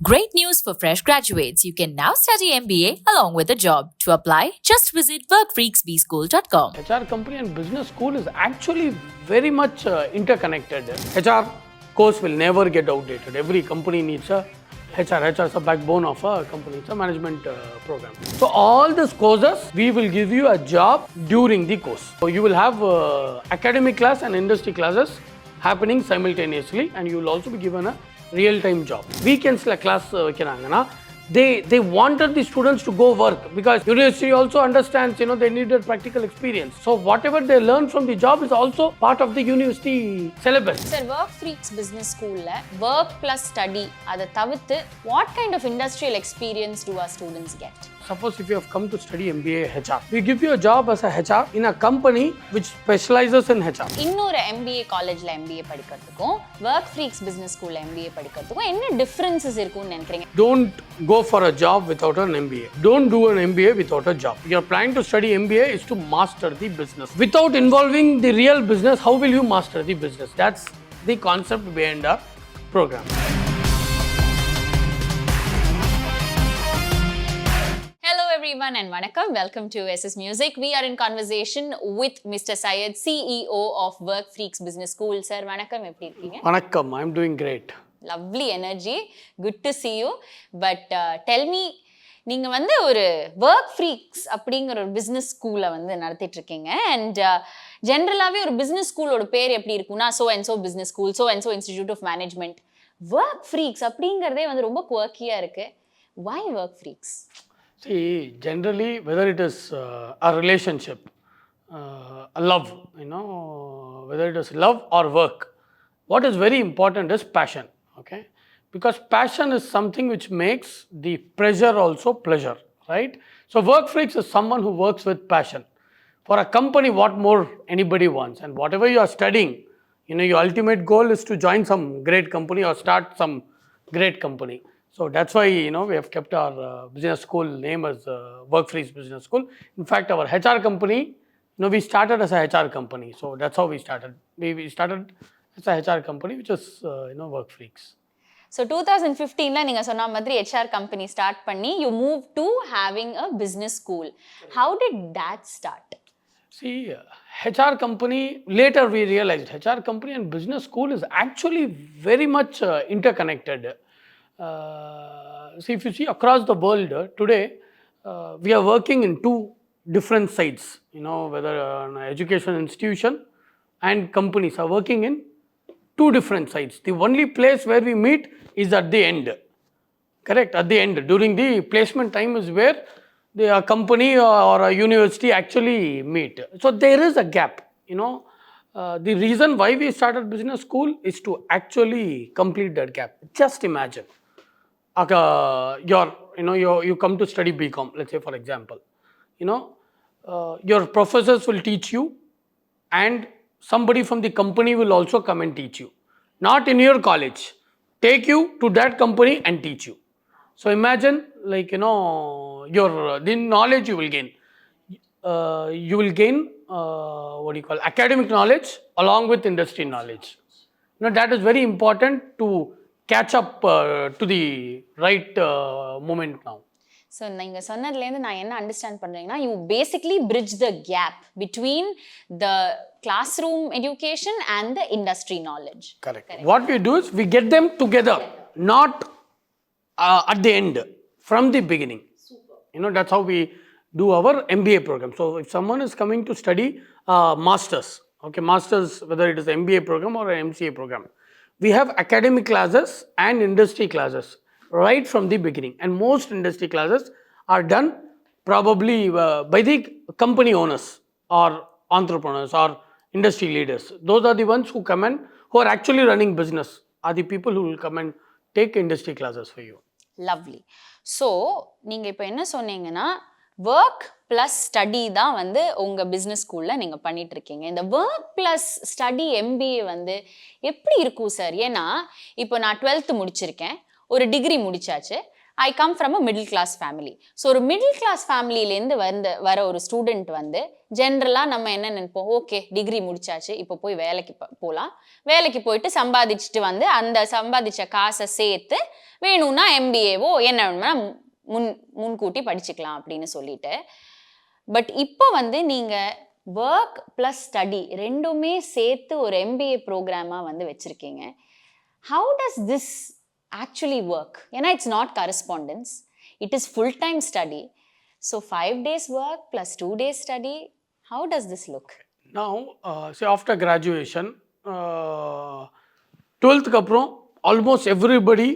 Great news for fresh graduates. You can now study MBA along with a job. To apply, just visit workfreaksbschool.com. HR company and business school is actually very much interconnected. HR course will never get outdated. Every company needs a HR. HR is the backbone of a company. It's a management program. So all these courses, we will give you a job during the course. So you will have academic class and industry classes happening simultaneously, and you will also be given a real-time job. Weekends la class வைக்கிறாங்கன்னா they wanted the students to go work because university also understands, they needed practical experience. So whatever they learn from the job is also part of the university syllabus. Sir, Workfreaks Business School la work plus study அதை தவிர்த்து what kind of industrial experience do our students get? Suppose if you have come to study MBA HR, we give you a job as a HR in a company which specializes in HR. இன்னொரு MBA காலேஜ்ல MBA படிக்கிறதுக்கும் Workfreaks Business School MBA படிக்கிறதுக்கும் என்ன differences இருக்கும்னு நினைக்கிறீங்க? Don't go for a job without an MBA. Don't do an MBA without a job. Your plan to study MBA is to master the business. Without involving the real business, how will you master the business? That's the concept behind our program. Everyone and vanakkam, welcome to SS Music. We are in conversation with Mr. Syed, CEO of Workfreaks Business School. Sir, vanakkam, எப்படி இருக்கீங்க? Vanakkam, I'm doing great. Lovely energy, good to see you. But tell me, நீங்க வந்து ஒரு Workfreaks அப்படிங்கிற ஒரு business ஸ்கூலை வந்து நடத்திட்டு இருக்கீங்க. அண்ட் ஜென்ரலாகவே ஒரு பிசினஸ் ஸ்கூலோட பேர் எப்படி இருக்குன்னா so and so business school, so and so institute of management. Workfreaks அப்படிங்கிறதே வந்து ரொம்ப குவர்க்கியாக இருக்கு. Why Workfreaks? See, generally, whether it is a relationship, a love, whether it is love or work, what is very important is passion, okay? Because passion is something which makes the pressure also pleasure, right? So Workfreaks is someone who works with passion. For a company, what more anybody wants? And whatever you are studying, your ultimate goal is to join some great company or start some great company. So that's why, we have kept our business school name as Workfreaks Business School. In fact, our HR company, we started as a HR company. So that's how we started. We started as a HR company, which is, Workfreaks. So 2015, நீங்க சொன்ன மாதிரி HR company start பண்ணி, you moved to having a business school. How did that start? See, HR company, later we realized HR company and business school is actually very much interconnected. See, if you see across the world today, we are working in two different sides, whether an education institution and companies are working in two different sides. The only place where we meet is at the end, correct? At the end, during the placement time is where the company or a university actually meet. So there is a gap, the reason why we started business school is to actually complete that gap. Just imagine. You come to study BCom, let's say for example, your professors will teach you and somebody from the company will also come and teach you. Not in your college, take you to that company and teach you. So imagine the knowledge you will gain. You will gain academic knowledge along with industry knowledge. That is very important to catch up to the right moment now. So நீங்க சொன்னதுலேருந்து நான் என்ன understand பண்ணுறீங்கன்னா you basically bridge the gap between the classroom education and the industry knowledge. Correct. What we do is we get them together, not at the end, from the beginning. Super. That's how we do our MBA program. So if someone is coming to study masters, whether it is MBA program or an MCA program, we have academic classes and industry classes right from the beginning. And most industry classes are done probably by the company owners or entrepreneurs or industry leaders. Those are the ones who come and who are actually running business, are the people who will come and take industry classes for you. Lovely. So, நீங்கள் இப்போ என்ன சொன்னீங்கன்னா work plus study தான் வந்து உங்கள் business ஸ்கூலில் நீங்கள் பண்ணிட்டு இருக்கீங்க. இந்த ஒர்க் ப்ளஸ் ஸ்டடி MBA வந்து எப்படி இருக்கும் சார்? ஏன்னா இப்போ நான் 12th முடிச்சிருக்கேன், ஒரு டிகிரி முடிச்சாச்சு. I come from a middle class family. So ஒரு மிடில் கிளாஸ் ஃபேமிலியிலேருந்து வர ஒரு ஸ்டூடெண்ட் வந்து ஜென்ரலாக நம்ம என்ன நினைப்போம், ஓகே டிகிரி முடிச்சாச்சு, இப்போ போய் வேலைக்கு போகலாம், வேலைக்கு போயிட்டு சம்பாதிச்சுட்டு வந்து அந்த சம்பாதிச்ச காசை சேர்த்து வேணும்னா எம்பிஏவோ என்ன வேணும்னா முன்கூட்டி படிச்சுக்கலாம் அப்படின்னு சொல்லிட்டு. பட் இப்போ வந்து நீங்கள் ஒர்க் ப்ளஸ் ஸ்டடி ரெண்டுமே சேர்த்து ஒரு எம்பிஏ ப்ரோக்ராமாக வந்து வச்சுருக்கீங்க. How does this actually work? ஏன்னா it's not correspondence, it is full-time study. So 5 days work plus 2 days study. How does this look? Now, say after graduation, 12th kaprom, almost everybody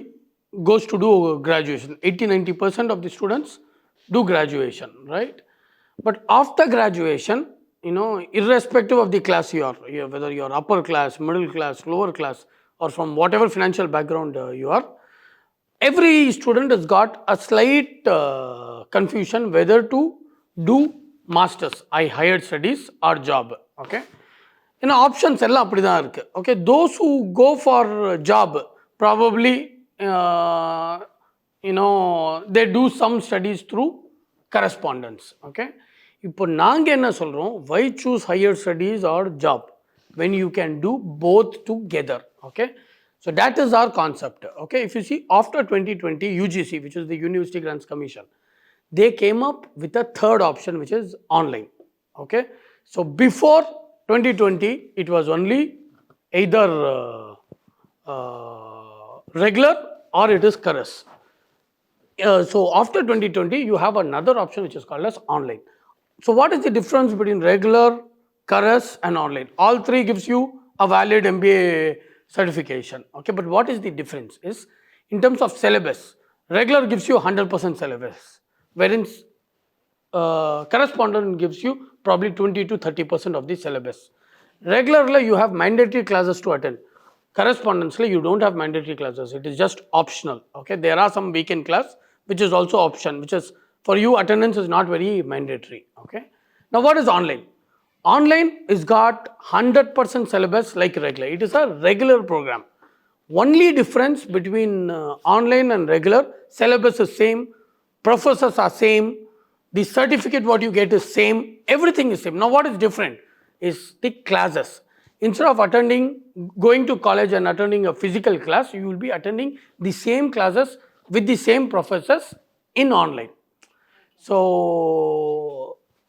goes to do graduation. 80-90% of the students do graduation, right? But after graduation, irrespective of the class you are, whether you are upper class, middle class, lower class, or from whatever financial background you are, every student has got a slight confusion whether to do masters, higher studies or job. Okay, options எல்லாம் அப்படி தான் இருக்கு. Okay, those who go for job probably they do some studies through correspondence. Okay, இப்போ நாங்க என்ன சொல்றோம், why choose higher studies or job when you can do both together? Okay, so that is our concept. Okay, if you see after 2020 UGC, which is the University Grants Commission, they came up with a third option, which is online. Okay, so before 2020 it was only either regular or it is Karas. So after 2020 you have another option which is called as online. So what is the difference between regular, Karas and online? All three gives you a valid MBA certification. Okay, but what is the difference is in terms of syllabus. Regular gives you 100% syllabus, wherein correspondent gives you probably 20-30% of the syllabus. Regularly you have mandatory classes to attend. Correspondently you don't have mandatory classes, it is just optional. Okay, there are some weekend class which is also option, which is for you attendance is not very mandatory. Okay, now what is online? Online is got 100% syllabus like regular. It is a regular program. Only difference between online and regular, syllabus is same, professors are same, the certificate what you get is same, everything is same. Now what is different is the classes. Instead of going to college and attending a physical class, you will be attending the same classes with the same professors in online. So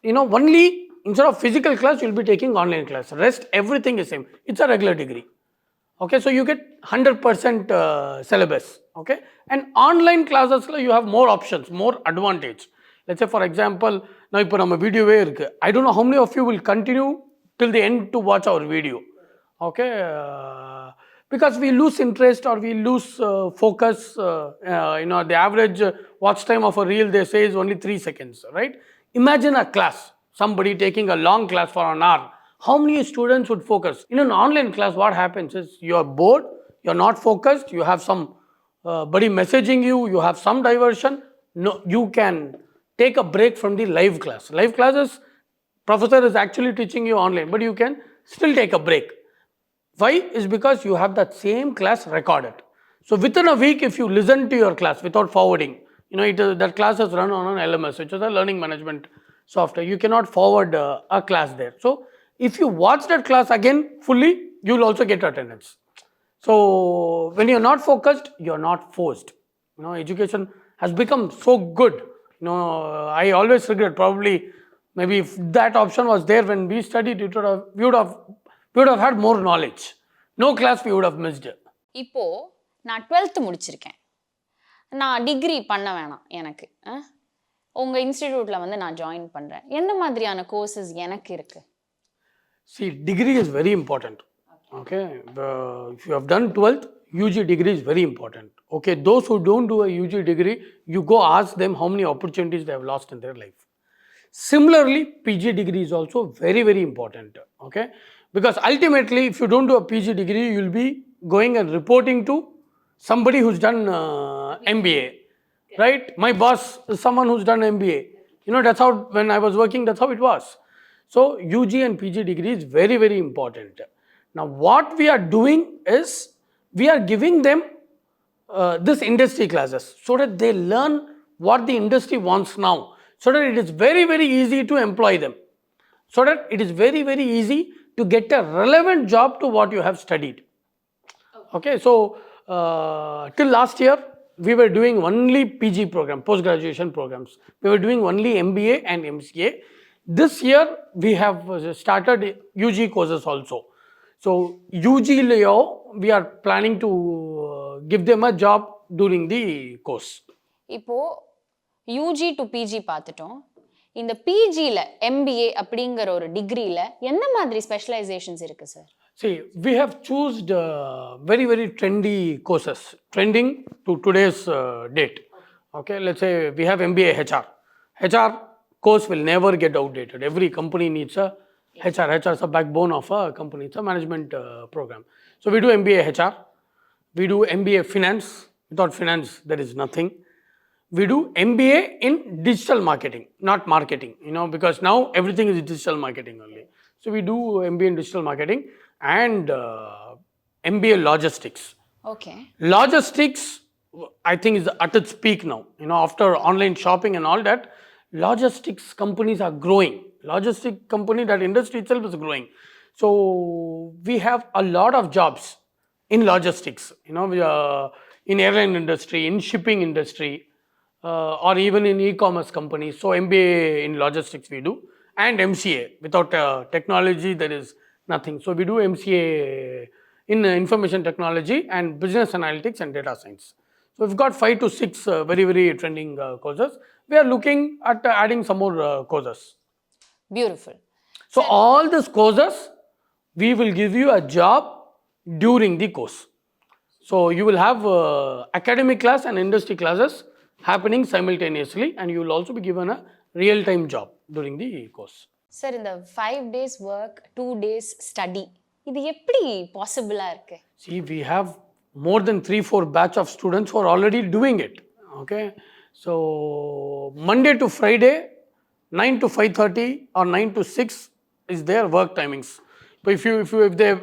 only instead of physical class you will be taking online class, rest everything is same. It's a regular degree. Okay, so you get 100% syllabus. Okay, and online classes you have more options, more advantage. Let's say for example, now ipo nama video irukku, I don't know how many of you will continue till the end to watch our video. Okay, because we lose interest or we lose focus. The average watch time of a reel they say is only 3 seconds, right? Imagine a class, somebody taking a long class for an hour. How many students would focus? In an online class, what happens is you are bored, you are not focused, you have some buddy messaging you, you have some diversion. No, you can take a break from the live class. Live classes, professor is actually teaching you online, but you can still take a break. Why? Is because you have that same class recorded. So within a week, if you listen to your class without forwarding, that class is run on an LMS, which is a learning management software. You cannot forward a class there. So if you watch that class again fully, you will also get attendance. So when you are not focused, you are not forced. Education has become so good. I always regret, probably maybe if that option was there when we studied, we would have had more knowledge. No class we would have missed it. இப்போ நான் 12th முடிச்சிருக்கேன், நான் degree பண்ண வேணாம், எனக்கு உங்கள் இன்ஸ்டிடியூட்டில் வந்து நான் ஜாயின் பண்ணுறேன், எந்த மாதிரியான கோர்சஸ் எனக்கு இருக்குது? See, degree is very important. Okay, if you have done 12th, UG degree is very important. Okay, those who don't do a UG degree, you go ask them how many opportunities they have lost in their life. Similarly, PG degree is also very, very important. Okay, because ultimately, if you don't do a PG degree, you will be going and reporting to somebody who's done MBA, right? My boss is someone who's done MBA. That's how, when I was working, that's how it was. So UG and PG degree is very, very important. Now what we are doing is, we are giving them this industry classes so that they learn what the industry wants now, so that it is very, very easy to employ them, so that it is very, very easy to get a relevant job to what you have studied. Okay, so till last year, we were doing only PG program, post-graduation programs. We were doing only MBA and MCA. This year, we have started UG courses also. So, UG Leo, we are planning to give them a job during the course. இப்போ UG to PG பார்த்துட்டோம். இந்த பிஜியில் MBA அப்படிங்கிற ஒரு டிகிரியில் என்ன மாதிரி specialisations இருக்கு sir? See, we have chosen very, very trendy courses, trending to today's date. Okay, let's say we have MBA HR. HR course will never get outdated. Every company needs a HR. HR is a backbone of a company. It's a management program. So we do MBA HR. We do MBA Finance. Without finance, there is nothing. We do MBA in digital marketing, not marketing, because now everything is digital marketing only. So we do MBA in digital marketing and MBA logistics. Okay. Logistics, I think, is at its peak now. After online shopping and all that, logistics companies are growing. Logistic company, that industry itself is growing. So we have a lot of jobs in logistics, in airline industry, in shipping industry, or even in e-commerce companies. So MBA in logistics we do, and MCA. Without technology, there is nothing. So we do MCA in information technology and business analytics and data science. So we've got 5 to 6 very, very trending courses. We are looking at adding some more courses. Beautiful. So all these courses, we will give you a job during the course. So you will have academic class and industry classes happening simultaneously, and you will also be given a real-time job during the course. Sir, இந்த 5 days work, 2 days study, இது எப்படி பாசிபிளா இருக்கு? See, we have more than 3-4 batch of students who are already doing it. Okay, so Monday to Friday, 9 to 5:30 or 9 to 6 is their work timings. But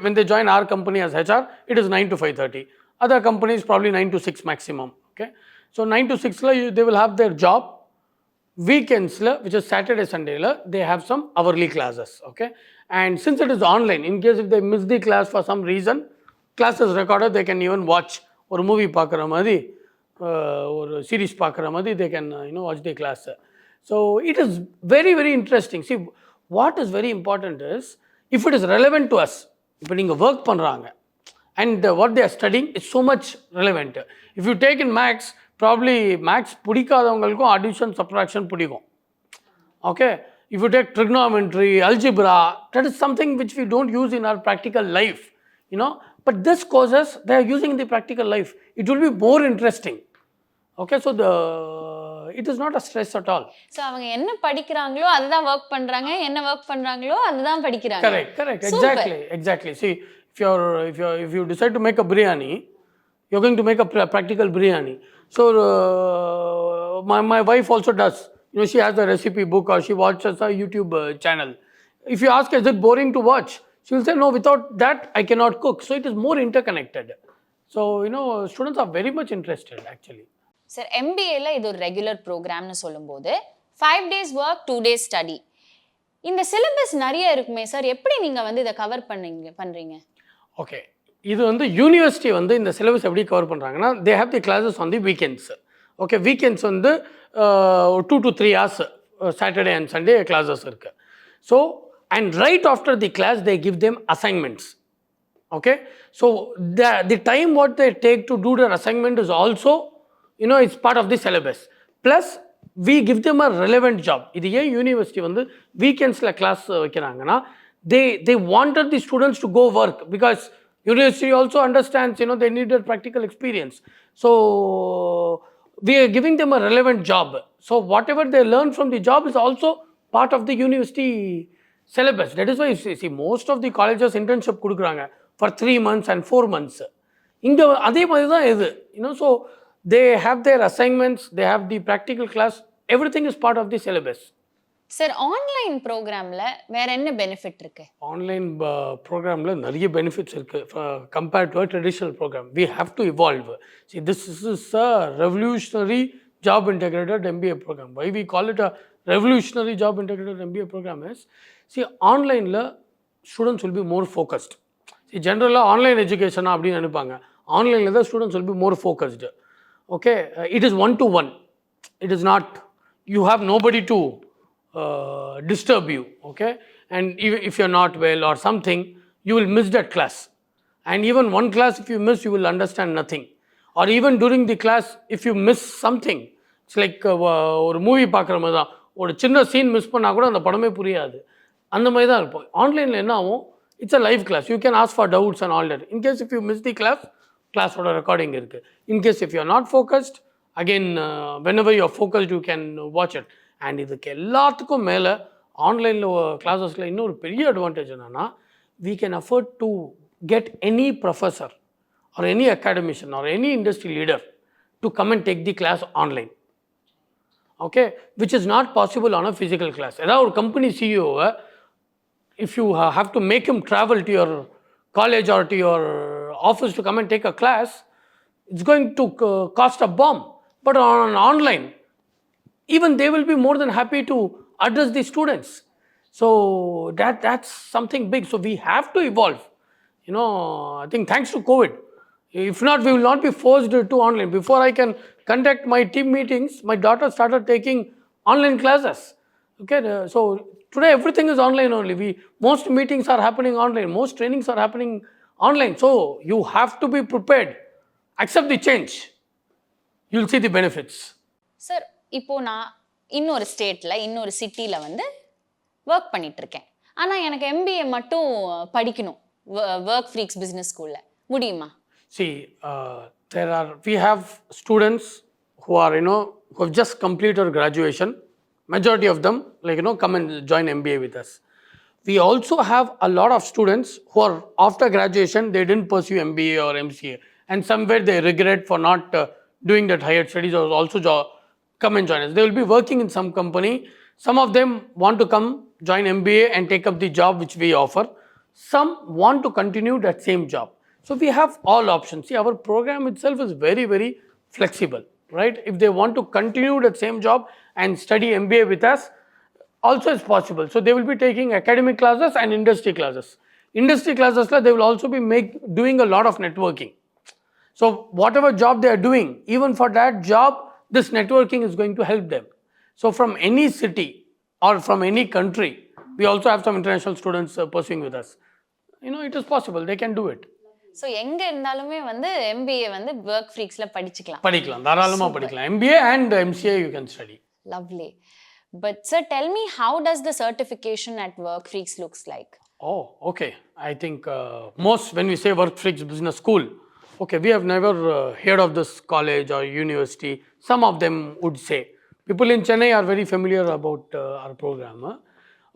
when they join our company as HR, it is 9 to 5:30. Other companies probably 9 to 6 maximum. Okay, so 9 to 6 they will have their job. Weekends, which is Saturday, Sunday, they have some hourly classes. Okay, and since it is online, in case if they miss the class for some reason, class is recorded, they can even watch or movie pakara madhi or series pakara madhi, they can watch the class. So it is very, very interesting. See, what is very important is, if it is relevant to us, if you work பண்றாங்க and what they are studying is so much relevant. If you take in maths, probably maths பிடிக்காதவங்களுக்கும் addition subtraction பிடிக்கும். Okay, if you take trigonometry, algebra, that is something which we don't use in our practical life, but this courses they are using in the practical life. It will be more interesting. Okay, so it is not a stress at all. So அவங்க என்ன படிக்கிறாங்களோ அதுதான் work பண்றாங்க, என்ன work பண்றாங்களோ அதுதான் படிக்கிறாங்க. Correct. Exactly. See, if you decide to make a biryani, you're going to make a practical biryani. So my wife also does. She has a recipe book or she watches a YouTube channel. If you ask, is it boring to watch? She will say, no, without that I cannot cook. So it is more interconnected. So students are very much interested actually. Sir, MBAல இது ஒரு regular ப்ரோக்ராம்னு சொல்லும்போது 5 days work, 2 days study, இந்த syllabus நிறைய இருக்குமே sir, எப்படி நீங்க இதை cover பண்றீங்க? ஓகே, இது யூனிவர்சிட்டி இந்த சிலபஸ் எப்படி கவர் பண்ணுறாங்கன்னா, they have the classes on the weekends. Okay, weekends 2 to 3 hours Saturday and Sunday classes இருக்குது. So and right after the class they give them assignments. Okay, so the time what they take to do their assignment is also it's part of the syllabus. Plus we give them a relevant job. இது ஏன் university வீக்கெண்ட்ஸில் class வைக்கிறாங்கன்னா, they wanted the students to go work, because university also understands they need a practical experience. So we are giving them a relevant job. So whatever they learn from the job is also part of the university syllabus. That is why you see most of the colleges internship கொடுக்குறாங்க for 3 months and 4 months. இங்கே அதே மாதிரி தான் இது. So they have their assignments, they have the practical class, everything is part of the syllabus. Sir online ப்ரோக்ராம்ல வேற என்ன benefit இருக்கு? ஆன்லைன் ப்ரோக்ராமில் நிறைய பெனிஃபிட்ஸ் இருக்குது compared to a traditional programme. We have to evolve. See, this is a revolutionary job integrated MBA program. Why we call it a revolutionary job integrated MBA program is, see, ஆன்லைனில் students will be more focused. See, ஜென்ரலாக online எஜுகேஷனா அப்படின்னு நினைப்பாங்க. ஆன்லைனில் தான் students will be more focused. Okay, it is one to one. It is not, you have nobody to disturb you, okay, and if you're not well or something, you will miss that class, and even one class if you miss, you will understand nothing, or even during the class if you miss something, it's like ஒரு movie பார்க்குற மாதிரி தான், ஒரு சின்ன scene miss பண்ணால் கூட அந்த படமே புரியாது. அந்த மாதிரி தான் இருப்போம். ஆன்லைனில் என்ன ஆகும், it's a live class, you can ask for doubts and all that. In case if you miss the கிளாஸோட ரெக்கார்டிங் இருக்குது. In case if you are not focused, again whenever you are focused you can watch it. And இதுக்கு எல்லாத்துக்கும் மேலே ஆன்லைனில் கிளாஸஸில் இன்னொரு பெரிய advantage என்னென்னா, we can afford to get any professor or any academician or any industry leader to come and take the class online, okay, which is not possible on a physical class. ஏதாவது ஒரு company சிஇஓவை if you have to make him travel to your college or to your office to come and take a class, it's going to cost a bomb. But on online, even they will be more than happy to address the students. So that's something big. So we have to evolve. You know, I think thanks to COVID. If not, we will not be forced to online. Before I can conduct my team meetings, my daughter started taking online classes. Okay, so today everything is online only. Most meetings are happening online. Most trainings are happening online. So you have to be prepared. Accept the change. You'll see the benefits. Sir, இப்போ நான் இன்னொரு ஸ்டேட்டில் இன்னொரு சிட்டியில் வந்து work பண்ணிட்டு இருக்கேன். ஆனால் எனக்கு MBA மட்டும் படிக்கணும் Workfreaks பிஸ்னஸ் ஸ்கூலில், முடியுமா? See, we have students who are, who have just completed graduation. Majority of them, come and join MBA with us. We also have a lot of students who are after graduation, they didn't pursue MBA or MCA, and somewhere they regret for not doing that higher studies or also come and join us. They will be working in some company. Some of them want to come join MBA and take up the job which we offer. Some want to continue that same job. So we have all options. See, our program itself is very, very flexible, right? If they want to continue that same job and study MBA with us, also is possible. So they will be taking academic classes and industry classes. Industry classes, they will also be doing a lot of networking. So whatever job they are doing, even for that job, this networking is going to help them. So from any city or from any country, we also have some international students pursuing with us. It is possible. They can do it. So எங்கே இருந்தாலுமே வந்து MBA வந்து Workfreaksல படிக்கலாம் தாராளமாக படிக்கலாம். MBA and MCA you can study. Lovely. But sir, tell me, how does the certification at Workfreaks looks like? Oh, okay. I think most when we say Workfreaks Business School, okay, we have never heard of this college or university. Some of them would say. People in Chennai are very familiar about our program.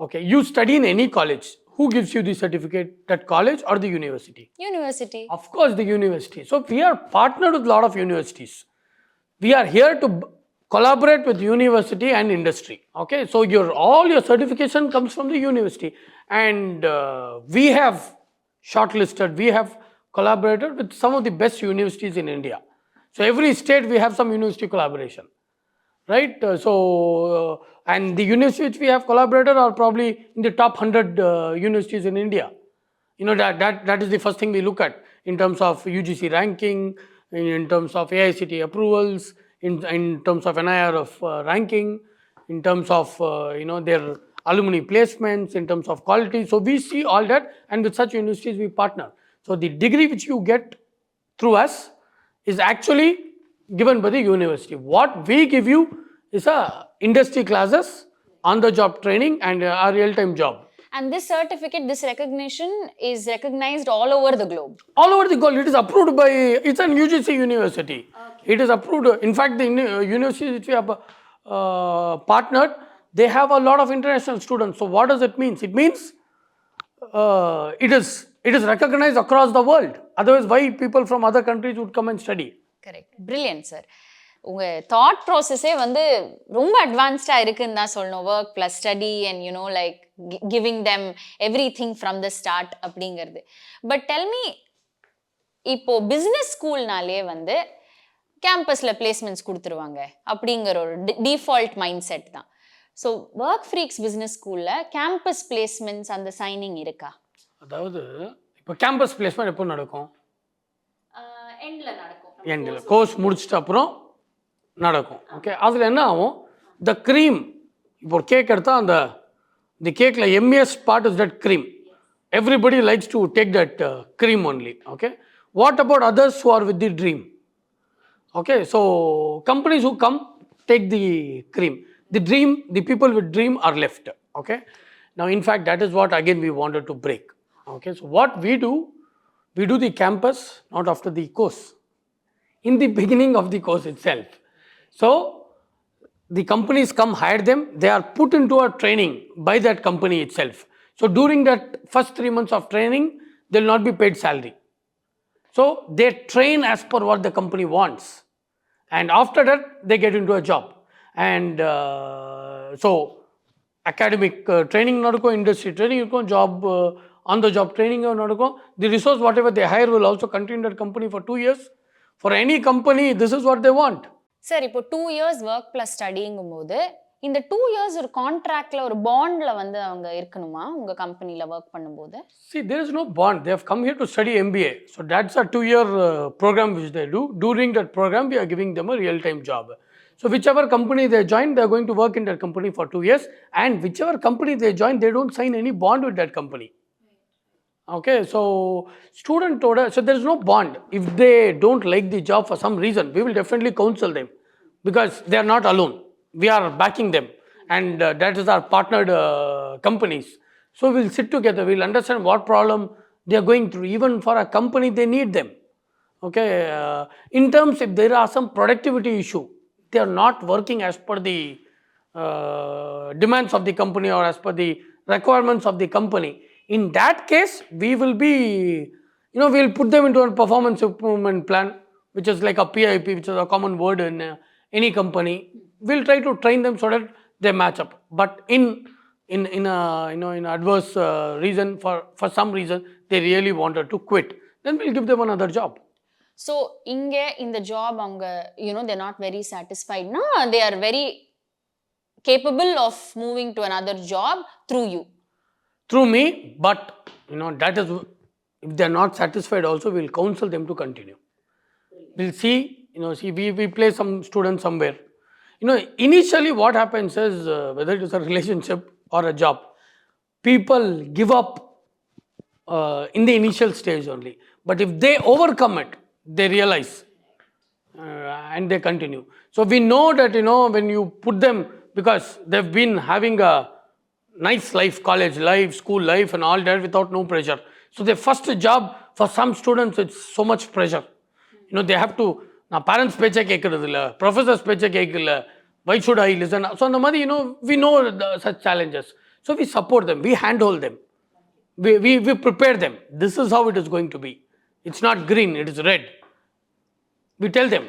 Okay, you study in any college. Who gives you the certificate? That college or the university? University. Of course, the university. So we are partnered with a lot of universities. We are here to collaborate with university and industry. Okay, so all your certification comes from the university, and we have shortlisted, we have collaborated with some of the best universities in India. So every state we have some university collaboration, right? And the universities which we have collaborated are probably in the top 100 universities in India. That is the first thing we look at in terms of UGC ranking, in terms of AICTE approvals, in terms of NIRF ranking, in terms of their alumni placements, in terms of quality. So we see all that, and with such universities we partner. So the degree which you get through us is actually given by the university. What we give you is industry classes, on-the-job training, and a real-time job. And this certificate, this recognition is recognized all over the globe? All over the globe. It is approved by, it's an UGC university. Okay. It is approved. In fact, the universities which we have partnered, they have a lot of international students. So what does it mean? It means it is recognized across the world. Otherwise, why people from other countries would come and study? Correct. Brilliant, sir. உங்கள் thought ப்ராசஸே வந்து ரொம்ப அட்வான்ஸ்டாக இருக்குன்னு தான் சொல்லணும். Work plus study and you know like giving them every thing from the start அப்படிங்கிறது. But tell me, இப்போ business ஸ்கூல்னாலே வந்து கேம்பஸில் placements கொடுத்துருவாங்க அப்படிங்கிற ஒரு டிஃபால்ட் மைண்ட் செட் தான். ஸோ Workfreaks பிஸ்னஸ் ஸ்கூலில் கேம்பஸ் பிளேஸ்மெண்ட்ஸ் அந்த சைனிங் இருக்கா? அதாவது இப்போ கேம்பஸ் பிளேஸ்மெண்ட் எப்போ நடக்கும்? எண்டில் நடக்கும். எண்டில் கோர்ஸ் முடிச்சிட்ட அப்புறம் நடக்கும். ஓகே, அதில் என்ன ஆகும்? த க்ரீம், இப்போ ஒரு கேக் எடுத்தால் அந்த தி கேக்கில் MS part is that cream. Everybody likes to take that cream only. Okay, what about others who are with the dream? Okay, so companies who come take the cream. The dream, the people with dream are left. Okay, now in fact that is what again we wanted to break. Okay, so what we do the campus not after the course, in the beginning of the course itself. So the companies come hire them, they are put into a training by that company itself. So during that first 3 months of training, they will not be paid salary. So they train as per what the company wants, and after that they get into a job. And so academic training nadukum, industry training irukum, job on the job training nadukum. The resource whatever they hire will also continue that company for 2 years. For any company, this is what they want. Sir, இப்போ 2 years work plus ஸ்டடிங்கும் போது இந்த 2 years ஒரு கான்ட்ராக்ட்ல ஒரு பாண்ட்ல வந்து அவங்க இருக்கணுமா உங்க கம்பெனில ஒர்க் பண்ணும்போது? See, there is no bond. They have come here to study MBA. So that's a 2-year program which they do. During that program, we are giving them a real-time job. So whichever company they join, they are going to work in that company for 2 years. And whichever company they join, they don't sign any bond with that company. Okay, so student order, so there is no bond. If they don't like the job for some reason, we will definitely counsel them, because they are not alone. We are backing them, and that is our partnered companies. So we'll sit together, we'll understand what problem they are going through. Even for a company, they need them. Okay, in terms if there are some productivity issue, they are not working as per the demands of the company or as per the requirements of the company. In that case, we will be, we'll put them into a performance improvement plan, which is like a PIP, which is a common word in any company. We'll try to train them so that they match up. But in adverse reason, for some reason they really wanted to quit, then we'll give them another job. So inge in the job அவங்க they're not very satisfied na, they are very capable of moving to another job through you, through me. But that is, if they are not satisfied also, we'll counsel them to continue. We'll see, we place some students somewhere. Initially what happens is, whether it is a relationship or a job, people give up in the initial stage only. But if they overcome it, they realize and they continue. So we know that, when you put them, because they've been having a nice life, college life, school life and all that without no pressure. So the first job, for some students, it's so much pressure. They have to, parents pecha kekkuradilla, professors pecha kekkilla, why should I listen? So on the mother, we know such challenges. So we support them, we handhold them, we prepare them. This is how it is going to be. It's not green, it is red. We tell them,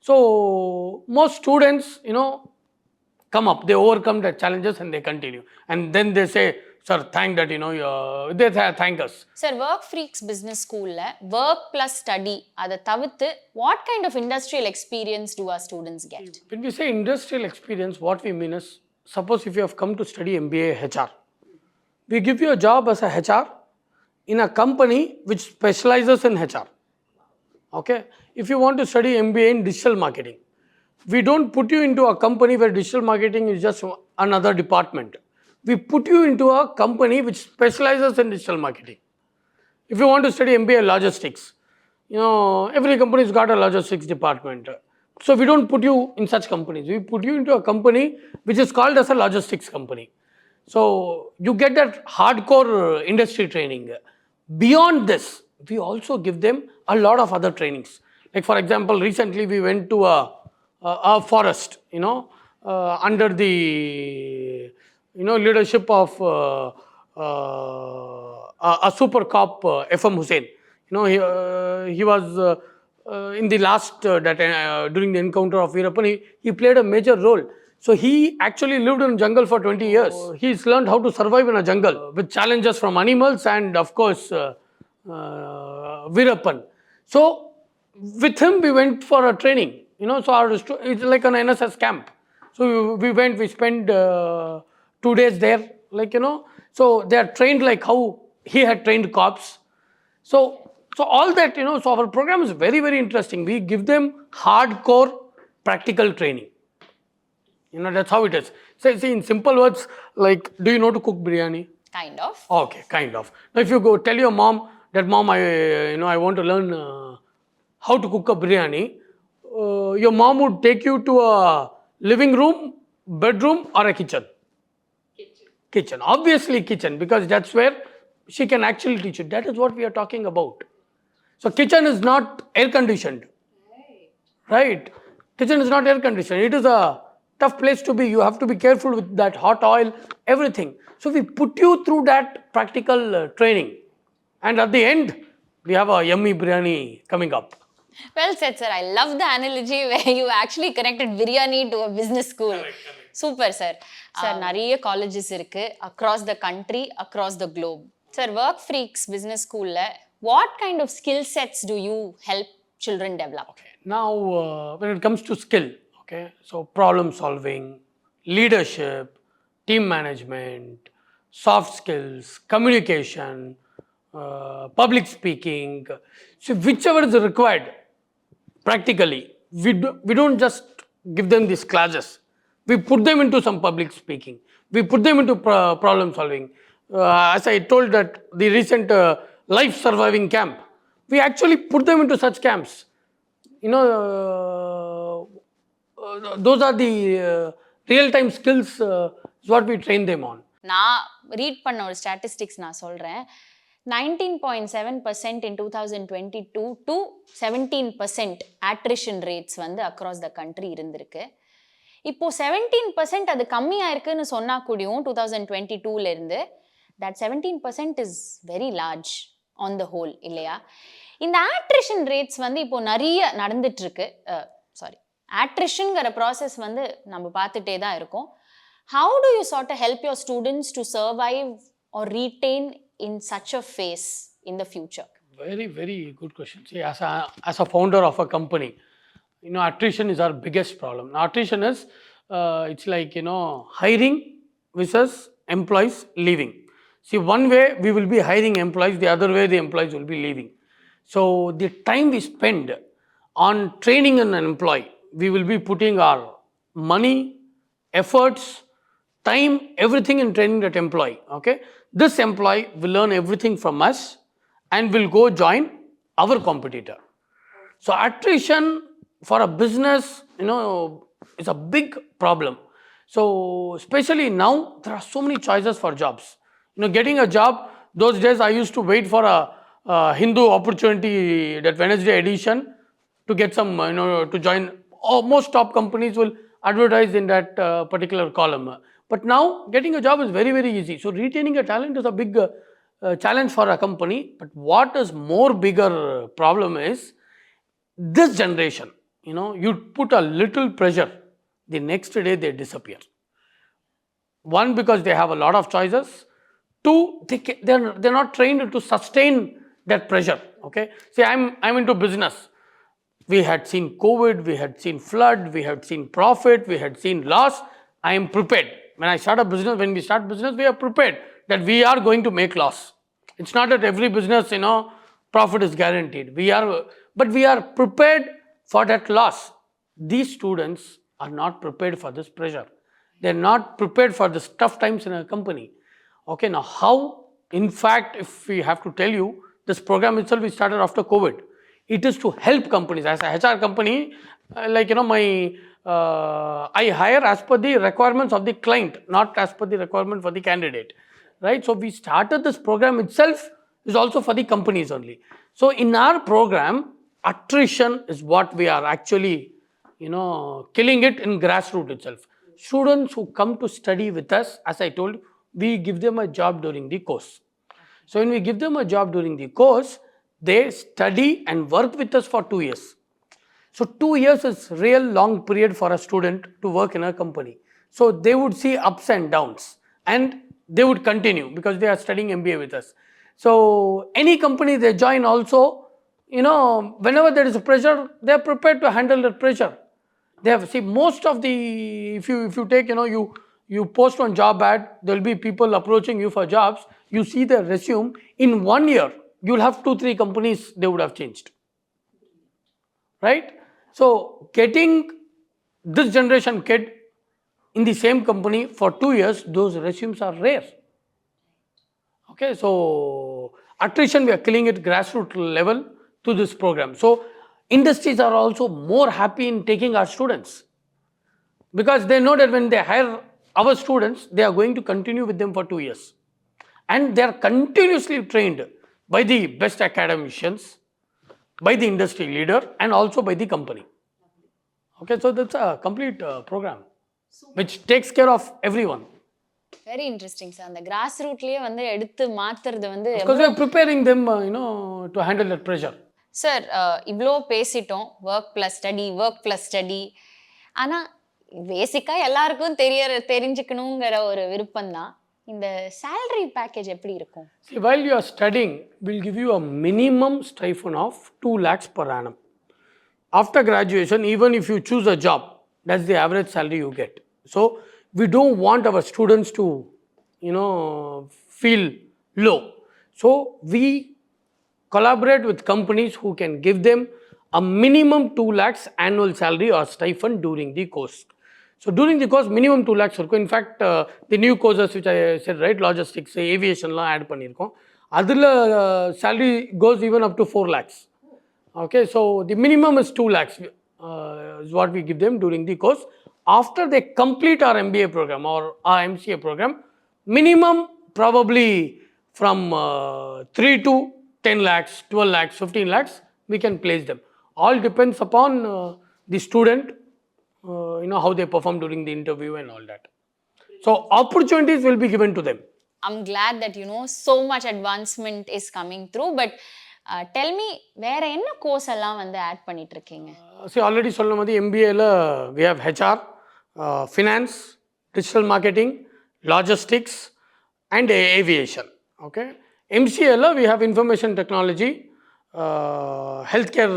So most students, come up, they overcome the challenges and they continue. And then they say, sir, thank that, they thank us. Sir, Workfreaks business school la work plus study adha thavithu what kind of industrial experience do our students get? When we say industrial experience, what we mean is, suppose if you have come to study MBA HR, we give you a job as a HR in a company which specializes in HR. Okay, if you want to study MBA in digital marketing, we don't put you into a company where digital marketing is just another department. We put you into a company which specializes in digital marketing. If you want to study MBA logistics, every company has got a logistics department. So we don't put you in such companies. We put you into a company which is called as a logistics company. So you get that hardcore industry training. Beyond this, we also give them a lot of other trainings. Like for example, recently we went to a forest, under the leadership of a super cop, FM Hussain. He was in the last, during the encounter of Veerappan, he played a major role. So he actually lived in jungle for 20 years. He's learned how to survive in a jungle with challenges from animals and of course Veerappan. So with him we went for a training, so it's like an NSS camp. So we spent 2 days there, so they are trained like how he had trained cops. So all that, so our program is very, very interesting. We give them hardcore practical training. That's how it is. So, see, in simple words, like, do you know to cook biryani? Kind of. Okay, kind of. Now, if you go tell your mom that, Mom, I want to learn how to cook a biryani, your mom would take you to a living room, bedroom, or a kitchen. Kitchen. Obviously, kitchen, because that's where she can actually teach you. That is what we are talking about. So, kitchen is not air conditioned. Right? Kitchen is not air conditioned. It is a tough place to be. You have to be careful with that hot oil, everything. So, we put you through that practical training. And at the end, we have a yummy biryani coming up. Well said, sir. I love the analogy where you actually connected biryani to a business school. Correct. Super, sir. Sir, நிறைய colleges இருக்கு across the country, across the globe. Sir, Workfreaks Business School, what kind of skill sets do you help children develop? Okay. Now, when it comes to skill, okay, so problem solving, leadership, team management, soft skills, communication, public speaking, so whichever is required, practically, we don't just give them these classes. We put them into some public speaking. We put them into problem solving. As I told that the recent life surviving camp, we actually put them into such camps. Those are the real-time skills is what we train them on. நான் read பண்ண ஒரு statistics நான் சொல்கிறேன். 19.7% in 2022 to 17% attrition rates வந்து across the country இருந்திருக்கு. இப்போ 17% அது கம்மியாக இருக்குன்னு சொன்னால் கூடியும் 2022ல இருந்து that 17% is very large on the whole, இல்லையா? இந்த attrition rates வந்து இப்போ நிறைய நடந்துட்டு இருக்கு. attritionங்கிற ப்ராசஸ் வந்து நம்ம பார்த்துட்டே தான் இருக்கோம். How do you sort of help your students to survive or retain in such a phase in the future? Very, very good question. See, as a founder of a company, attrition is our biggest problem. Now, attrition is, it's like, hiring versus employees leaving. See, one way we will be hiring employees, the other way the employees will be leaving. So, the time we spend on training an employee, we will be putting our money, efforts, time, everything in training that employee. Okay, this employee will learn everything from us and will go join our competitor. So attrition for a business, is a big problem. So especially now, there are so many choices for jobs. Getting a job, those days I used to wait for a Hindu opportunity, that Wednesday edition, to get some, to join. Most top companies will advertise in that particular column. But now, getting a job is very, very easy. So, retaining a talent is a big challenge for a company. But what is more bigger problem is, this generation, you put a little pressure, the next day they disappear. One, because they have a lot of choices. Two, they're not trained to sustain that pressure. Okay, see, I'm into business. We had seen COVID, we had seen flood, we had seen profit, we had seen loss. I am prepared. When we start business, we are prepared that we are going to make loss. It's not that every business, profit is guaranteed. But we are prepared for that loss. These students are not prepared for this pressure. They're not prepared for the tough times in a company. Okay, now how? In fact, if we have to tell you, this program itself we started after COVID. It is to help companies. As a HR company, I hire as per the requirements of the client, not as per the requirement for the candidate. Right? So we started this program itself is also for the companies only. So in our program, attrition is what we are actually, killing it in grassroots itself. Students who come to study with us, as I told, we give them a job during the course. So when we give them a job during the course, they study and work with us for 2 years. So 2 years is real long period for a student to work in a company. So they would see ups and downs, and they would continue because they are studying MBA with us. So any company they join also, whenever there is a pressure, they are prepared to handle that pressure. They have, see, most of the, if you take, you post on job ad, there will be people approaching you for jobs. You see their resume, in 1 year you'll have 2-3 companies they would have changed, right? So getting this generation kid in the same company for 2 years, those resumes are rare. Okay, so attrition, we are killing it grassroots level to this program. So industries are also more happy in taking our students, because they know that when they hire our students, they are going to continue with them for 2 years. And they are continuously trained by the best academicians, by the industry leader, and also by the company. Okay, so that's a complete program which takes care of everyone. Very interesting sir. அந்த cross ரூட்லயே வந்து எடுத்து மாத்துறது வந்து Because we are preparing them, to handle that pressure. Sir இவ்வளோ பேசிட்டோம், work plus study. ஆனால் பேசிக்காக எல்லாருக்கும் தெரிஞ்சுக்கணுங்கிற ஒரு விருப்பம் தான். இந்த சேலரி பேக்கேஜ் எப்படி இருக்கும்? See, while you are studying, we'll give you a minimum stipend of 2 lakhs per annum. After graduation, even if you choose a job, that's the average salary you get. So we don't want our students to, feel low. So we collaborate with companies who can give them a minimum 2 lakhs annual salary or stipend during the course. So during the course, minimum 2 lakhs. In fact, the new courses which I said, right, logistics, aviation, add pannirkom. Adula salary goes even up to 4 lakhs. Okay, so the minimum is 2 lakhs is what we give them during the course. After they complete our MBA program or our MCA program, minimum probably from 3 to 10 lakhs, 12 lakhs, 15 lakhs, we can place them. All depends upon the student, how they perform during the interview and all that. So opportunities will be given to them. I'm glad that so much advancement is coming through, but tell me, வேற என்ன course எல்லாம் வந்து add பண்ணிட்டு இருக்கீங்க? See, already சொன்ன மாதிரி MBA-ல we have HR, finance, digital marketing, logistics, and aviation. Okay, MCA-ல we have information technology, healthcare.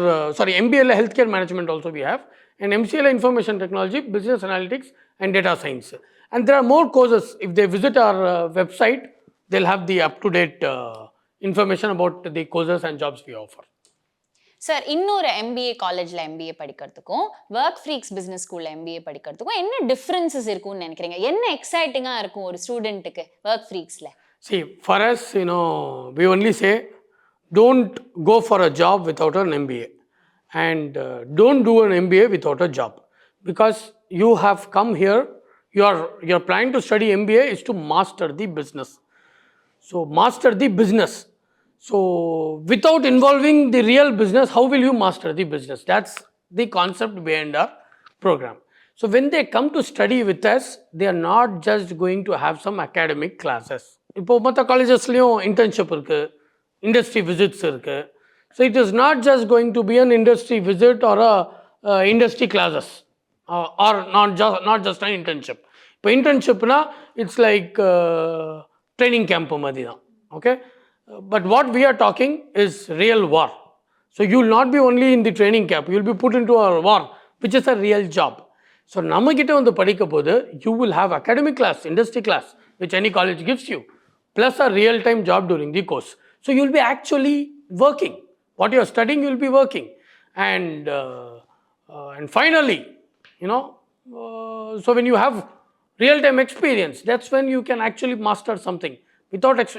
MBA-ல healthcare management also we have, and MCA-ல information technology, business analytics, and data science. And there are more courses. If they visit our website, they'll have the up-to-date information about the courses and jobs we offer. Sir, இன்னொரு MBA காலேஜில் MBA படிக்கிறதுக்கும் Workfreaks business ஸ்கூலில் MBA படிக்கிறதுக்கும் என்ன differences இருக்கும்னு நினைக்கிறீங்க? என்ன எக்ஸைட்டிங்காக இருக்கும் ஒரு ஸ்டூடெண்ட்டுக்கு Workfreaksல? See, for us, we only say, don't go for a job without an MBA, and don't do an MBA without a job, because you have come here, you're planning to study MBA is to master the business. So master the business. So without involving the real business, how will you master the business? That's the concept behind our program. So when they come to study with us, they are not just going to have some academic classes. இப்போ மற்ற காலேஜஸ்லேயும் internship இருக்கு, industry visits இருக்கு. So it is not just going to be an industry visit or a industry classes, or not just an internship. இப்போ internshipனா it's like training camp மாதிரி தான். Okay, but what we are talking is real war. So you will not be only in the training camp, you will be put into a war, which is a real job. So நம்மகிட்ட வந்து படிக்க போது, you will have academic class, industry class, which any college gives you, plus a real time job during the course. So you will be actually working. What you are studying, you will be working. And finally, so when you have real time experience, that's when you can actually master something.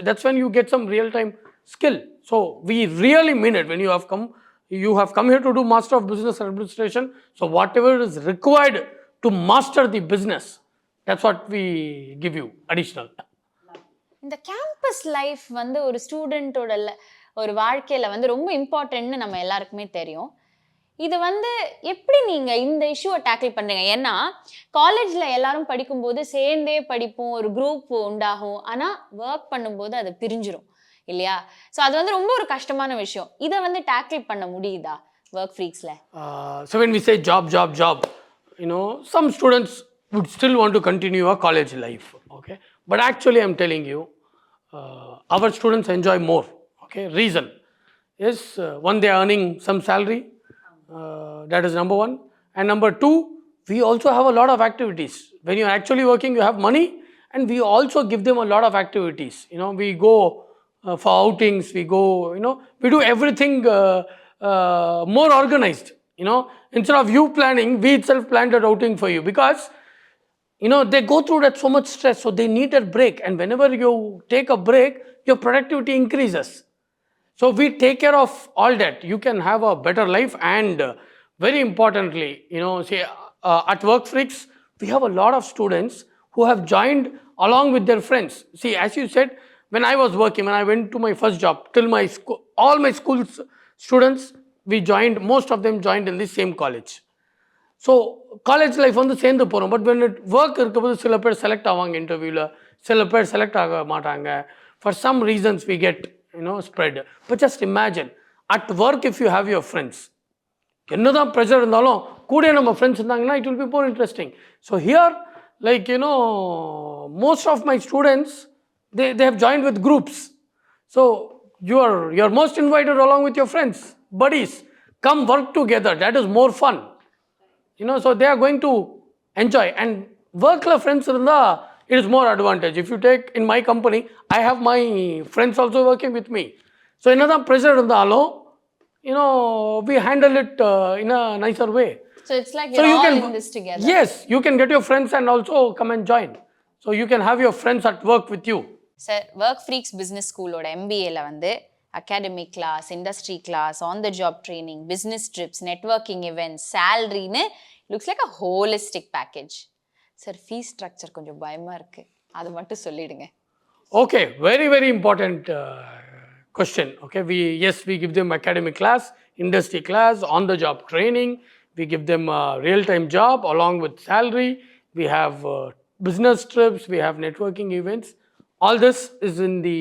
That's when you get some real time skill. So we really mean it. When you have come here to do Master of Business Administration, so whatever is required to master the business, that's what we give you additional. இந்த campus life வந்து ஒரு ஸ்டூடெண்ட்டோட ஒரு வாழ்க்கையில் வந்து ரொம்ப இம்பார்ட்டன்ட்னு நம்ம எல்லாருக்குமே தெரியும். இது வந்து எப்படி நீங்கள் இந்த இஷ்யூவை டேக்கிள் பண்ணுறீங்க? ஏன்னா காலேஜில் எல்லாரும் படிக்கும்போது சேர்ந்தே படிப்போம், ஒரு குரூப் உண்டாகும். ஆனால் ஒர்க் பண்ணும்போது அது பிரிஞ்சிடும். இல்லையா? ஸோ அது வந்து ரொம்ப ஒரு கஷ்டமான விஷயம். இதை வந்து டேக்கிள் பண்ண முடியுதா Workfreaksல? So when we say job, some students would still want to continue a college life, okay? But actually, I'm telling you, our students enjoy more, okay? Reason is, one, they are earning some salary, that is number one. And number two, we also have a lot of activities. When you're actually working, you have money, and we also give them a lot of activities. We go for outings, we go, we do everything more organized. Instead of you planning, we itself plan that outing for you, because they go through that so much stress, so they need a break. And whenever you take a break, your productivity increases. So we take care of all that. You can have a better life. And very importantly, see, at Workfreaks, we have a lot of students who have joined along with their friends. See, as you said, when I was working, when I went to my first job, till my school, all my school students, we joined, most of them joined in the same college. So college life வந்து சேர்ந்து போகிறோம். But when work இருக்கும்போது சில பேர் select ஆவாங்க இன்டர்வியூவில், சில பேர் செலக்ட் ஆக மாட்டாங்க. For some reasons we get spread. But just imagine at work, if you have your friends, என்ன தான் ப்ரெஷர் இருந்தாலும் கூட நம்ம ஃப்ரெண்ட்ஸ் இருந்தாங்கன்னா it will be more interesting. So here, like most of my students, they have joined with groups. So you are most invited along with your friends, buddies. Come work together. That is more fun. So they are going to enjoy. And work-la friends irundha, it is more advantage. If you take in my company, I have my friends also working with me. So enna pressure irundalo, we handle it in a nicer way. So it's like you're all in this together. Yes, you can get your friends and also come and join. So you can have your friends at work with you. Sir, Workfreaks Business School oda MBA la வந்து academic class, industry class, on the job training, business trips, networking events, salary னு looks like a holistic package. Sir, fee structure கொஞ்சம் பயமா இருக்கு, அது மட்டும் சொல்லிடுங்க. Okay, very very important question. Okay, we give them academic class, industry class, on the job training, we give them a real time job along with salary, we have business trips, we have networking events. All this is in the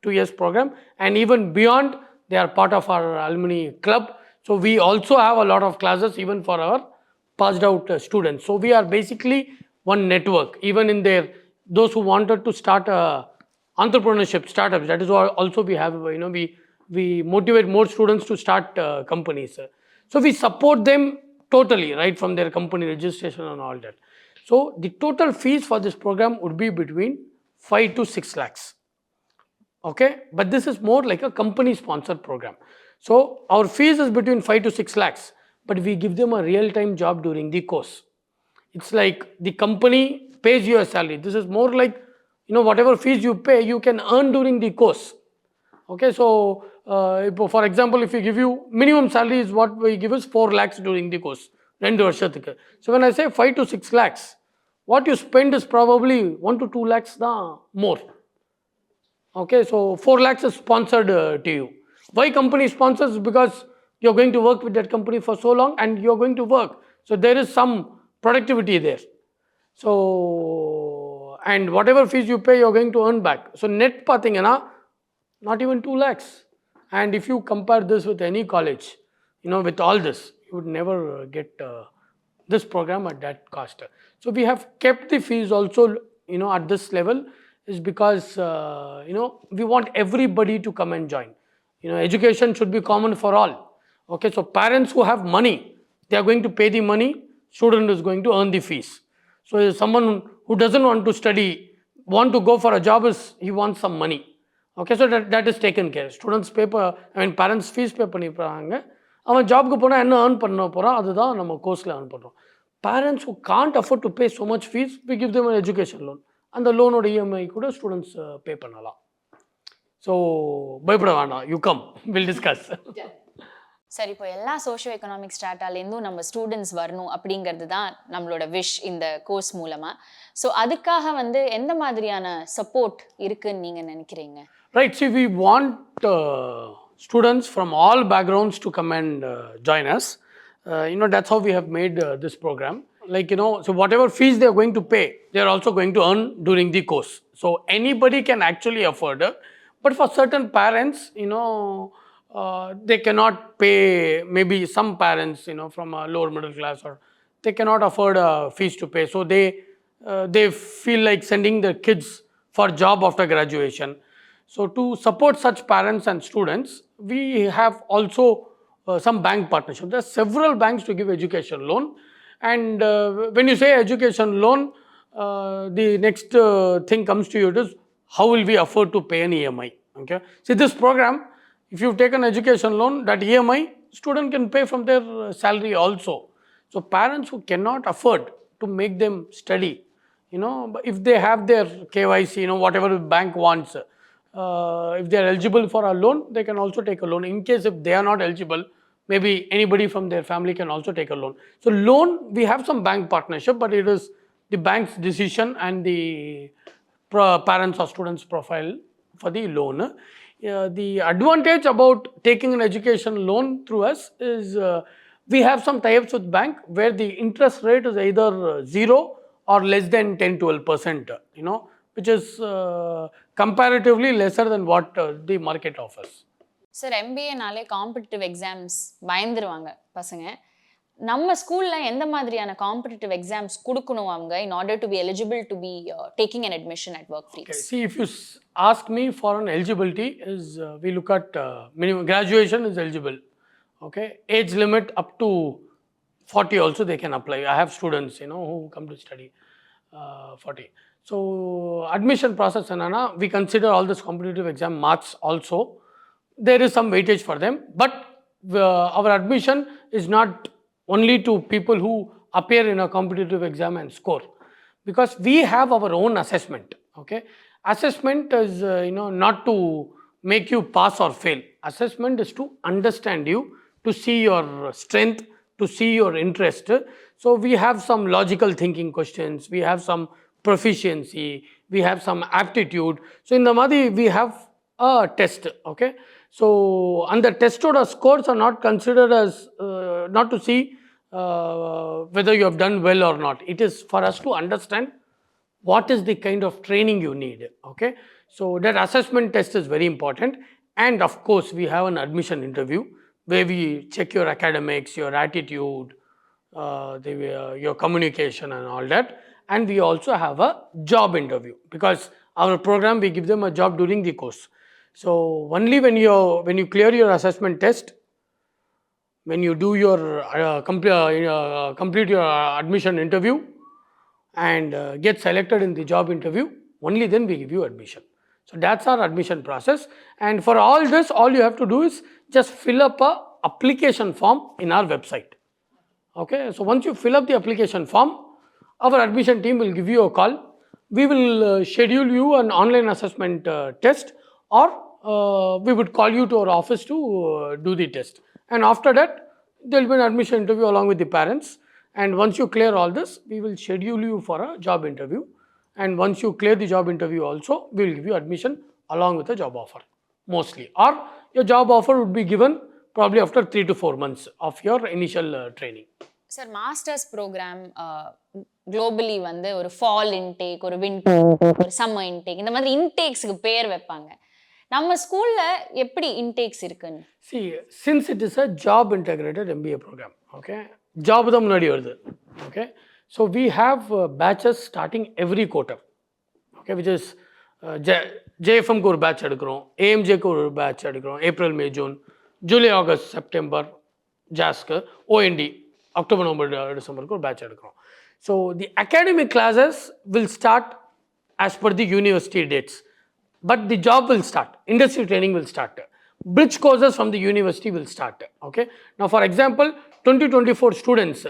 2 years program, and even beyond, they are part of our alumni club. So we also have a lot of classes even for our passed out students. So we are basically one network. Even in those who wanted to start entrepreneurship startups, that is also we have, we motivate more students to start companies. So we support them totally, right from their company registration and all that. So the total fees for this program would be between 5 to 6 lakhs. Okay, but this is more like a company sponsored program. So our fees is between 5 to 6 lakhs, but we give them a real time job during the course. It's like the company pays you a salary. This is more like, whatever fees you pay, you can earn during the course. Okay, so for example, if we give you minimum salary is what we give is 4 lakhs during the course. 2 வருஷத்துக்கு. So when I say 5 to 6 lakhs, what you spend is probably 1 to 2 lakhs more. Okay, so 4 lakhs is sponsored to you. Why company sponsors? Because you're going to work with that company for so long and you're going to work. So there is some productivity there. So, and whatever fees you pay, you're going to earn back. So net pathingana, not even 2 lakhs. And if you compare this with any college, with all this, you would never get this program at that cost. So we have kept the fees also, at this level, is because, we want everybody to come and join. Education should be common for all. Okay, so parents who have money, they are going to pay the money, student is going to earn the fees. So someone who doesn't want to study, want to go for a job, he wants some money. Okay, so that is taken care. Students parents fees pay பண்ணிப்பாங்க. அவன் ஜாப்க்கு போனால் என்ன earn பண்ண போகிறான், அதுதான் நம்ம கோர்ஸில் ஏர்ன் பண்ணுறோம். Parents who can't afford to pay so much fees, we give them an education loan. அந்த லோனோட இஎம்ஐ கூட ஸ்டூடெண்ட்ஸ் பே பண்ணலாம். ஸோ பயப்பட வேண்டாம், யூ கம், வில் டிஸ்கஸ். சரி, இப்போ எல்லா சோஷியோ எக்கனாமிக் ஸ்டாட்டாலேருந்தும் நம்ம ஸ்டூடெண்ட்ஸ் வரணும் அப்படிங்கிறது தான் நம்மளோட விஷ் இந்த கோர்ஸ் மூலமாக. ஸோ அதுக்காக எந்த மாதிரியான சப்போர்ட் இருக்குன்னு நீங்கள் நினைக்கிறீங்க? Right, see, we want students from all backgrounds to come and join us. That's how we have made this program. Like, so whatever fees they are going to pay, they are also going to earn during the course. So anybody can actually afford it, But for certain parents, they cannot pay, maybe some parents, from a lower middle class, or they cannot afford fees to pay. So they feel like sending their kids for job after graduation. So to support such parents and students, we have also some bank partnership. There are several banks to give education loan. And when you say education loan, the next thing comes to you is, how will we afford to pay an EMI? Okay. See, this program, if you take an education loan, that EMI student can pay from their salary also. So parents who cannot afford to make them study, but if they have their KYC, whatever the bank wants, if they are eligible for a loan, they can also take a loan. In case if they are not eligible, maybe anybody from their family can also take a loan. So loan, we have some bank partnership, but it is the bank's decision and the parents or students' profile for the loan. The advantage about taking an education loan through us is, we have some tie-ups with bank where the interest rate is either 0 or less than 10-12%, which is comparatively lesser than what the market offers. சார் எம்பிஏனாலே competitive exams பயந்துருவாங்க பசங்க. நம்ம ஸ்கூலில் எந்த மாதிரியான competitive exams கொடுக்கணும் அவங்க in order to be eligible to be taking an admission at Workfreaks? Okay. See, if you ask me for an eligibility, is we look at minimum graduation is eligible. Okay, age limit up to 40 also they can apply. I have students, who come to study 40. So admission process, we consider all this competitive exam marks also. There is some weightage for them, but our admission is not only to people who appear in a competitive exam and score, because we have our own assessment. Okay, assessment is not to make you pass or fail. Assessment is to understand you, to see your strength, to see your interest. So we have some logical thinking questions, we have some proficiency, we have some aptitude. So in the Madi we have a test. Okay, so and the test or scores are not considered as not to see whether you have done well or not. It is for us to understand what is the kind of training you need. Okay, so that assessment test is very important. And of course we have an admission interview where we check your academics, your attitude, your communication and all that. And we also have a job interview, because our program, we give them a job during the course. So only when you clear your assessment test, when you do your complete your admission interview and get selected in the job interview, only then we give you admission. So that's our admission process. And for all this, all you have to do is just fill up a application form in our website. Okay, so once you fill up the application form, our admission team will give you a call. We will schedule you an online assessment test, or we would call you to our office to do the test. And after that, there will be an admission interview along with the parents. And once you clear all this, we will schedule you for a job interview. And once you clear the job interview also, we will give you admission along with a job offer, mostly. Or your job offer would be given probably after 3 to 4 months of your initial training. Sir masters programme globally வந்து ஒரு fall intake, ஒரு winter, ஒரு summer intake, இந்த மாதிரி இன்டேக்ஸுக்கு பேர் வைப்பாங்க. நம்ம ஸ்கூல்ல எப்படி இன்டேக்ஸ் இருக்குன்னு? See, since it is a job integrated MBA program, okay, job தான் முன்னாடி வருது. Okay, so we have batches starting every quarter. Okay, which is JFM க்கு ஒரு பேட்ச் எடுக்கிறோம், AMJ க்கு ஒரு பேட்ச் எடுக்கிறோம், April May June, July August September ஜாஸ்க்கு, OND அக்டோபர் நவம்பர் டிசம்பருக்கு ஒரு பேட்ச் எடுக்கிறோம். So the academic classes will start as per the university dates, but the job will start, industry training will start, bridge courses from the university will start. Okay, now for example 2024 students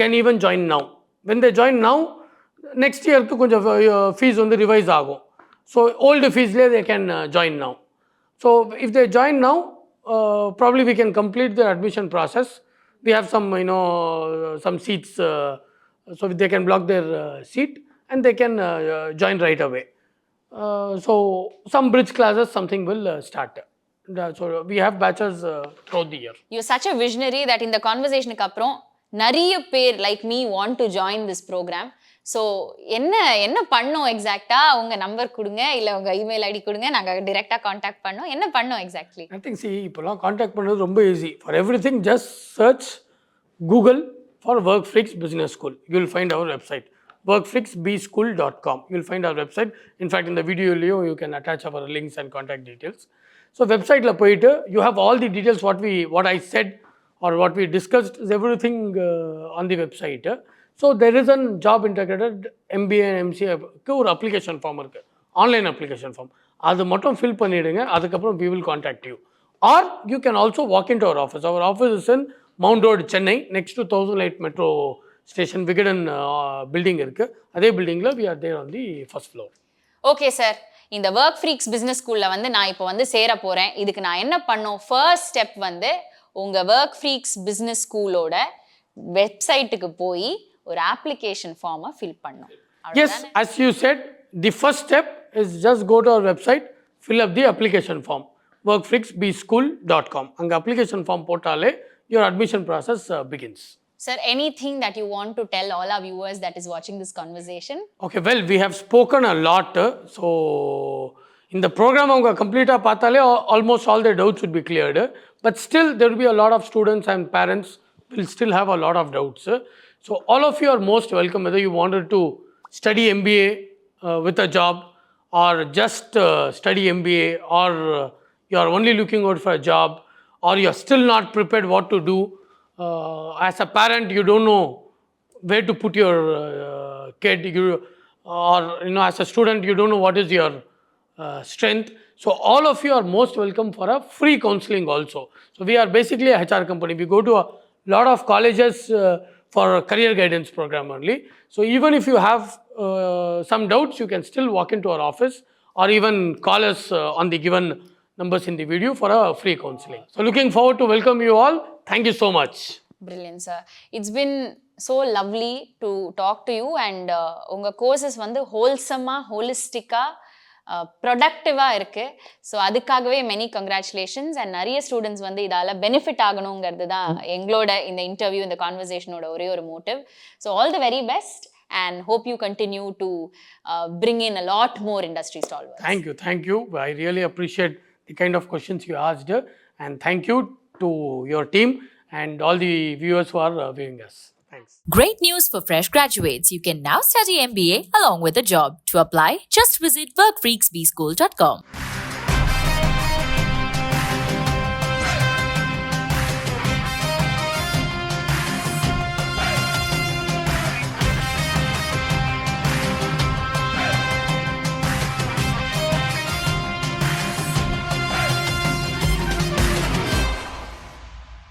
can even join now. When they join now, next year ku konja fees on the revise agum, so old fees le they can join now. So if they join now, probably we can complete their admission process. We have some some seats, so they can block their seat and they can join right away. So some bridge classes, something will start. So we have batches throughout the year. You're such a visionary that in the conversation அப்புறம் நிறைய பேர் like me want to join this programme. So என்ன பண்ணோம் எக்ஸாக்டாக? உங்கள் number கொடுங்க, இல்லை உங்கள் இமெயில் ஐடி கொடுங்க, நாங்கள் டிரெக்டாக காண்டாக்ட் பண்ணோம். என்ன பண்ணோம் எக்ஸாக்ட்லி? நத்திங். சி, இப்போலாம் காண்டாக்ட் பண்ணுறது ரொம்ப easy. For everything just search Google for Workfreaks Business School. You will find our website, workfreaksbschool.com. You will find our website. In fact, in the video, you can attach our links and contact details. So, website la poitu, you have all the details what I said or what we discussed is everything on the website. So, there is a job integrated MBA and MCA க்கு ஒரு application form இருக்கு, online application form. அது மட்டும் fill பண்ணிடுங்க. அதுக்கப்புறம் we will contact you. Or you can also walk into our office. Our office is in Mount Road, Chennai, next to 1008 Metro Station, Vigadan building இருக்கு. அதே buildingல we are there on the first floor. Okay sir, இந்த Workfreaks business ஸ்கூலில் வந்து நான் இப்போ வந்து சேர போகிறேன். இதுக்கு நான் என்ன பண்ணோம்? ஃபர்ஸ்ட் ஸ்டெப் வந்து உங்கள் Workfreaks பிஸ்னஸ் ஸ்கூலோட வெப்சைட்டுக்கு போய் ஒரு அப்ளிகேஷன் ஃபார்மை ஃபில் பண்ணோம். Yes, as you said, the first step is just go to our website, fill up the application form, workfreaksbschool.com. அங்கே application form போட்டாலே your admission process begins. Sir, anything that you want to tell all our viewers that is watching this conversation? Okay, well, we have spoken a lot. So, in the program, அவங்க கம்ப்ளீட்டாக பார்த்தாலே almost all the doubts would be cleared. But still, there will be a lot of students and parents will still have a lot of doubts. So, all of you are most welcome, whether you wanted to study MBA with a job, or just study MBA, or you are only looking out for a job, or you are still not prepared what to do. As a parent, you don't know where to put your kid, or as a student, you don't know what is your strength. So all of you are most welcome for a free counseling also. So we are basically a HR company. We go to a lot of colleges for a career guidance program only. So even if you have some doubts, you can still walk into our office or even call us on the given numbers in the video for a free counseling. So looking forward to welcome you all. Thank you so much. Brilliant, sir. It's been so lovely to talk to you, and உங்கள் courses வந்து ஹோல்சமாக, ஹோலிஸ்டிக்காக, ப்ரொடக்டிவாக இருக்குது. So அதுக்காகவே many congratulations. And நிறைய students வந்து இதால் benefit ஆகணுங்கிறது தான் எங்களோட இந்த இன்டர்வியூ, இந்த கான்வர்சேஷனோட ஒரே ஒரு motive. So all the very best and hope you continue to bring in a lot more industry stalwarts. Thank you. I really appreciate the kind of questions you asked, and thank you to your team and all the viewers who are viewing us. Thanks. Great news for fresh graduates. You can now study MBA along with a job. To apply, just visit workfreaksbschool.com.